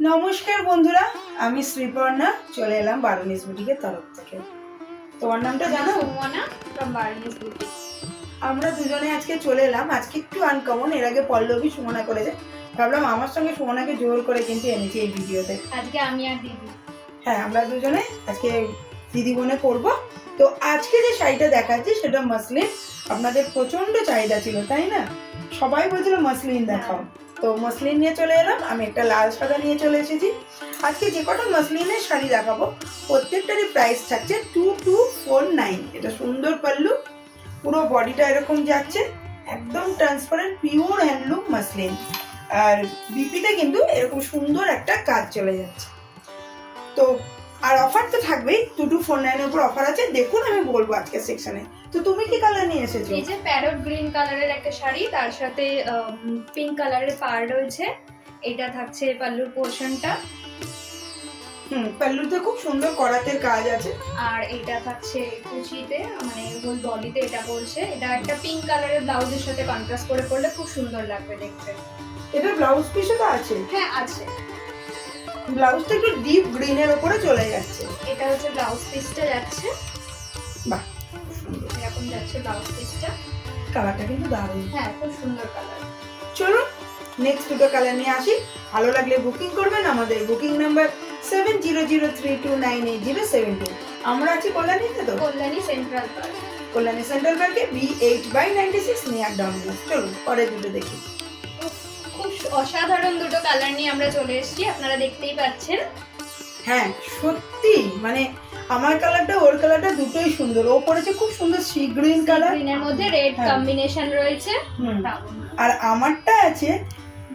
নমস্কার বন্ধুরা, আমি শ্রীপর্ণা চলে এলাম বারুনিস বুটিকের তরফ থেকে। তোমার নামটা জানো? Sumana from Baruni's boutique. আমরা দুজনে আজকে চলে এলাম। আজকে একটু আনকমন, এর আগে পল্লবী সুমনা করেছে, ভাবলাম আমার সঙ্গে সুমনাকে জোর করে কিন্তু এনেছি এই ভিডিওতে। আজকে আমি আর দিদি, হ্যাঁ, আমরা দুজনে আজকে দিদি বোনে করবো। তো আজকে যে শাড়িটা দেখাচ্ছি সেটা মাসলিন। আপনাদের প্রচন্ড চাহিদা ছিল, তাই না? সবাই বলছিল মাসলিন দেখাও, তো মাসলিন নিয়ে চলে এলাম। আমি একটা লাল সাদা নিয়ে চলে এসেছি। আজকে যে কটা মাসলিনের শাড়ি দেখাবো প্রত্যেকটারই প্রাইস থাকছে 2249। এটা সুন্দর পাল্লু, পুরো বডিটা এরকম যাচ্ছে, একদম ট্রান্সপারেন্ট পিওর হ্যান্ডলুম মাসলিন। আর বিপিতে কিন্তু এরকম সুন্দর একটা কাজ চলে যাচ্ছে। তো আর অফার তো থাকবেই, 2249 এর উপর অফার আছে। দেখুন, আমি বলবো আজকে সেকশনে। তো তুমি কি কালার নিয়ে এসেছো? এই যে প্যারট গ্রিন কালারের একটা শাড়ি, তার সাথে পিঙ্ক কালারের পাড় রয়েছে। এটা থাকছে পাল্লুর পোর্শনটা, পাল্লুতে খুব সুন্দর করাতের কাজ আছে। আর এটা থাকছে কুচিতে, মানে হোল বডিতে এটা পড়ছে। এটা একটা পিঙ্ক কালারের ব্লাউজের সাথে কন্ট্রাস্ট করে পরলে খুব সুন্দর লাগবে দেখতে। এটা ব্লাউজ পিসও তো আছে? হ্যাঁ আছে। ব্লাউজটা একটু ডিপ গ্রিনের উপরে চলে যাচ্ছে। এটা হচ্ছে ব্লাউজ পিসটা যাচ্ছে, বাহ, খুব সুন্দর। এরকম যাচ্ছে ব্লাউজ পিসটা। কালারটা কিন্তু দারুণ। হ্যাঁ, খুব সুন্দর কালার। চলুন নেক্সট দুটো কালার নিয়ে আসি। ভালো লাগলে বুকিং করবেন। আমাদের বুকিং নাম্বার 7003298072। আমরা আছি কল্যাণীতে, তো Kalyani central park. Kalyani central পার্কে B8/96 নিয়ার ডমিনোস। চলুন পরে দুটো দেখি। খুব অসাধারণ দুটো কালার নিয়ে আমরা চলে এসেছি, আপনারা দেখতেই পাচ্ছেন। হ্যাঁ সত্যি, মানে আমার কালারটা ওর কালারটা দুটোই সুন্দর। ও পরেছে খুব সুন্দর সি গ্রিন কালার, গ্রিনের মধ্যে রেড কম্বিনেশন রয়েছে। আর আমারটা আছে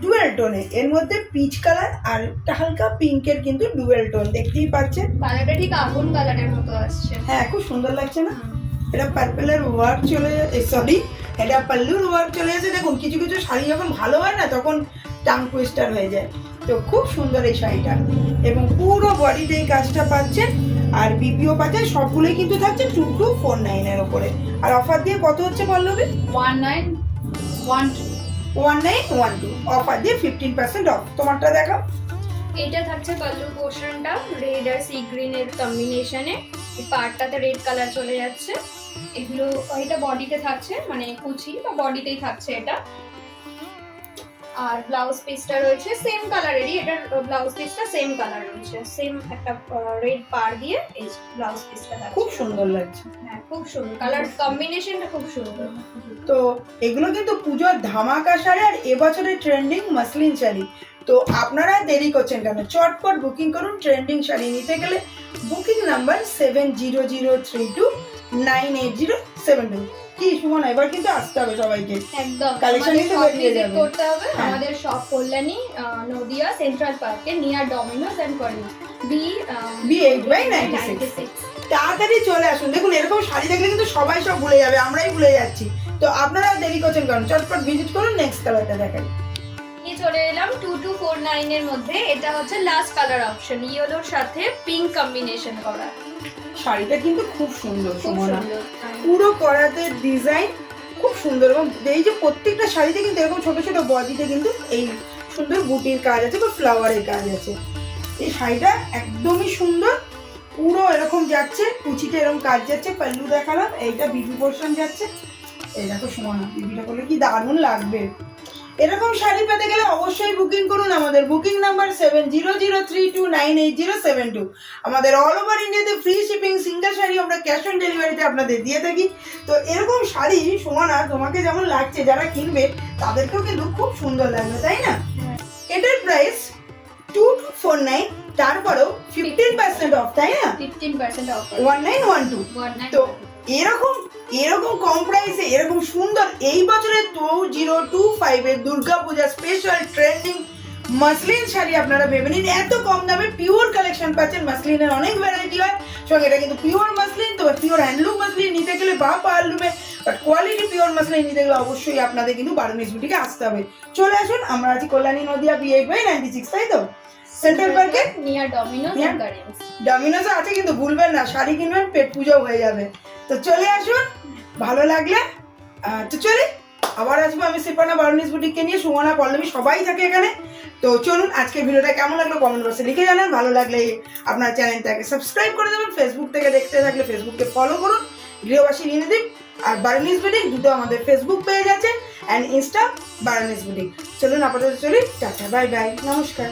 ডুয়েল টোনে, এর মধ্যে পিচ কালার আর একটা হালকা পিঙ্কের কিন্তু ডুয়েল টোন। দেখতেই পাচ্ছেন কালারটা ঠিক আগুন কালারের মতো আসছে। হ্যাঁ, খুব সুন্দর লাগছে না? এটা পার্পেলের ওয়ার্ক চলে, সরি এটা পাল্লুর ওয়ার্ক চলে যাচ্ছে। দেখুন, কিছু কিছু শাড়ি যখন ভালো হয় না তখন টাং টুইস্টার হয়ে যায়। তো খুব সুন্দর এই শাড়িটা, এবং পুরো বডিতে এই কাজটা পাচ্ছেন। আর বিপিও পাচ্ছেন। সবগুলোই কিন্তু থাকছে 2249 এর উপরে। আর অফার দিয়ে কত হচ্ছে পল্লবী? 1912 অফার দিয়ে 15% অফ। তোমারটা দেখাও। এটা থাকছে পাল্লুর পোর্শনটা রেড আর সি গ্রিনের কম্বিনেশনে। এই পার্টটাতে রেড কালার চলে যাচ্ছে। এগুলো এটা বডিতে থাকছে, মানে কুচি বা বডিতেই থাকছে এটা। আর ব্লাউজ পিসটা রয়েছে সেম কালারেরই। এটার ব্লাউজ পিসটা সেম কালার রয়েছে, সেম একটা রেড পাড় দিয়ে এই ব্লাউজ পিসটা থাকছে। খুব সুন্দর লাগছে। হ্যাঁ, খুব সুন্দর কালার কম্বিনেশনটা, খুব সুন্দর। তো এগুলো কিন্তু পুজোর ধামাকা শাড়ি আর এবছরের ট্রেন্ডিং মাসলিন শাড়ি। তো আপনারা দেরি করছেন কেন? চটপট বুকিং করুন। ট্রেন্ডিং শাড়ি নিতে গেলে বুকিং নাম্বার 7003298072। কি সুমনা, এবার কিন্তু আসতে হবে সবাইকে। একদম কালেকশন আমাদের কিন্তু শপ বেরিয়ে ভিজিট যাবে। করতে হবে। হ্যাঁ। আমাদের শপ কল্যাণী নদিয়া সেন্ট্রাল পার্কে নিয়ার ডমিনোস এন্ড কর্নিস B8/96। তাড়াতাড়ি চলে আসুন। দেখুন, এরকম শাড়ি দেখলে কিন্তু সবাই সব ভুলে যাবে, আমরাই ভুলে যাচ্ছি। তো আপনারা দেরি করছেন কারণ চটপট ভিজিট করুন। নেক্সট কালারটা দেখাই। নিয়ে চলে এলাম 2249 এর মধ্যে। এটা হচ্ছে লাস্ট কালার অপশন, ইয়েলোর সাথে পিঙ্ক কম্বিনেশন করা। শাড়িটা কিন্তু খুব সুন্দর খুব সুমনা, সুন্দর। পুরো করাতে ডিজাইন খুব সুন্দর। এবং এই যে প্রত্যেকটা শাড়িতে কিন্তু এরকম ছোট ছোট বডিতে কিন্তু এই সুন্দর বুটির কাজ আছে বা ফ্লাওয়ারের কাজ আছে। এই শাড়িটা একদমই সুন্দর, পুরো এরকম যাচ্ছে, কুচিতে এরকম কাজ যাচ্ছে। পাল্লু দেখালাম, এইটা বিবি পোর্শন যাচ্ছে। এই দেখো সুমনা, বিবিটা করলে কি দারুণ লাগবে। এরকম শাড়ি পেতে গেলে অবশ্যই বুকিং করুন। আমাদের বুকিং নাম্বার 7003298072। আমাদের অল ওভার ইন্ডিয়াতে ফ্রি শিপিং। সিঙ্গেল শাড়ি আমরা ক্যাশ অন ডেলিভারিতে আপনাদের দিয়ে থাকি। তো এরকম শাড়ি সুমনা তোমাকে যেমন লাগছে, যারা কিনবে তাদেরকেও কিন্তু খুব সুন্দর লাগবে, তাই না? এটার প্রাইস 2249, তারপরেও 15% অফ, তাই না? 15% অফ। 1912। তো এরকম কম প্রাইসে এরকম সুন্দর এই বছরের 2025 এর Durga Puja special trending muslin sari আপনারা ভেবে নিন। এত কম দামে পিওর কালেকশন পাচ্ছেন। মাসলিনের অনেক ভ্যারাইটি হয়, সঙ্গে এটা কিন্তু পিওর মাসলিন। তো পিওর হ্যান্ডলুম মাসলিন নিতে গেলে বা পার্লুমে, বাট কোয়ালিটি পিওর মাসলিন নিতে গেলে অবশ্যই আপনাদের কিন্তু বারুনিস বুটিকে আসতে হবে। চলে আসুন, আমরা আছি কল্যাণী নদিয়া B8/96, তাই তো? সেন্ট্রাল পার্কে নিয়ার ডমিনোস এন্ড কর্নিস। ডমিনোসও আছে, কিন্তু ভুলবেন না, শাড়ি কিনবেন পেট পুজো হয়ে যাবে। তো চলে আসুন, ভালো লাগলে। তো চলে আবার আসবো আমি শ্রীপর্ণা বারুনিস বুটিককে নিয়ে। সুমনা, পল্লবী সবাই থাকে এখানে। তো তো চলুন আজকে ভিডিওটা কেমন লাগলো কমেন্ট বক্সে লিখে জানান। ভালো লাগলে আপনার চ্যানেলটাকে সাবস্ক্রাইব করে দেবেন। ফেসবুক থেকে দেখতে থাকলে ফেসবুককে ফলো করুন, গৃহবাসী রিনিদীপ আর বারানিস বুটিক দুটো আমাদের ফেসবুক পেজ আছে, অ্যান্ড ইনস্টা বারানিস বুটিক। চলুন আপাতত চলি, টাটা বাই বাই, নমস্কার।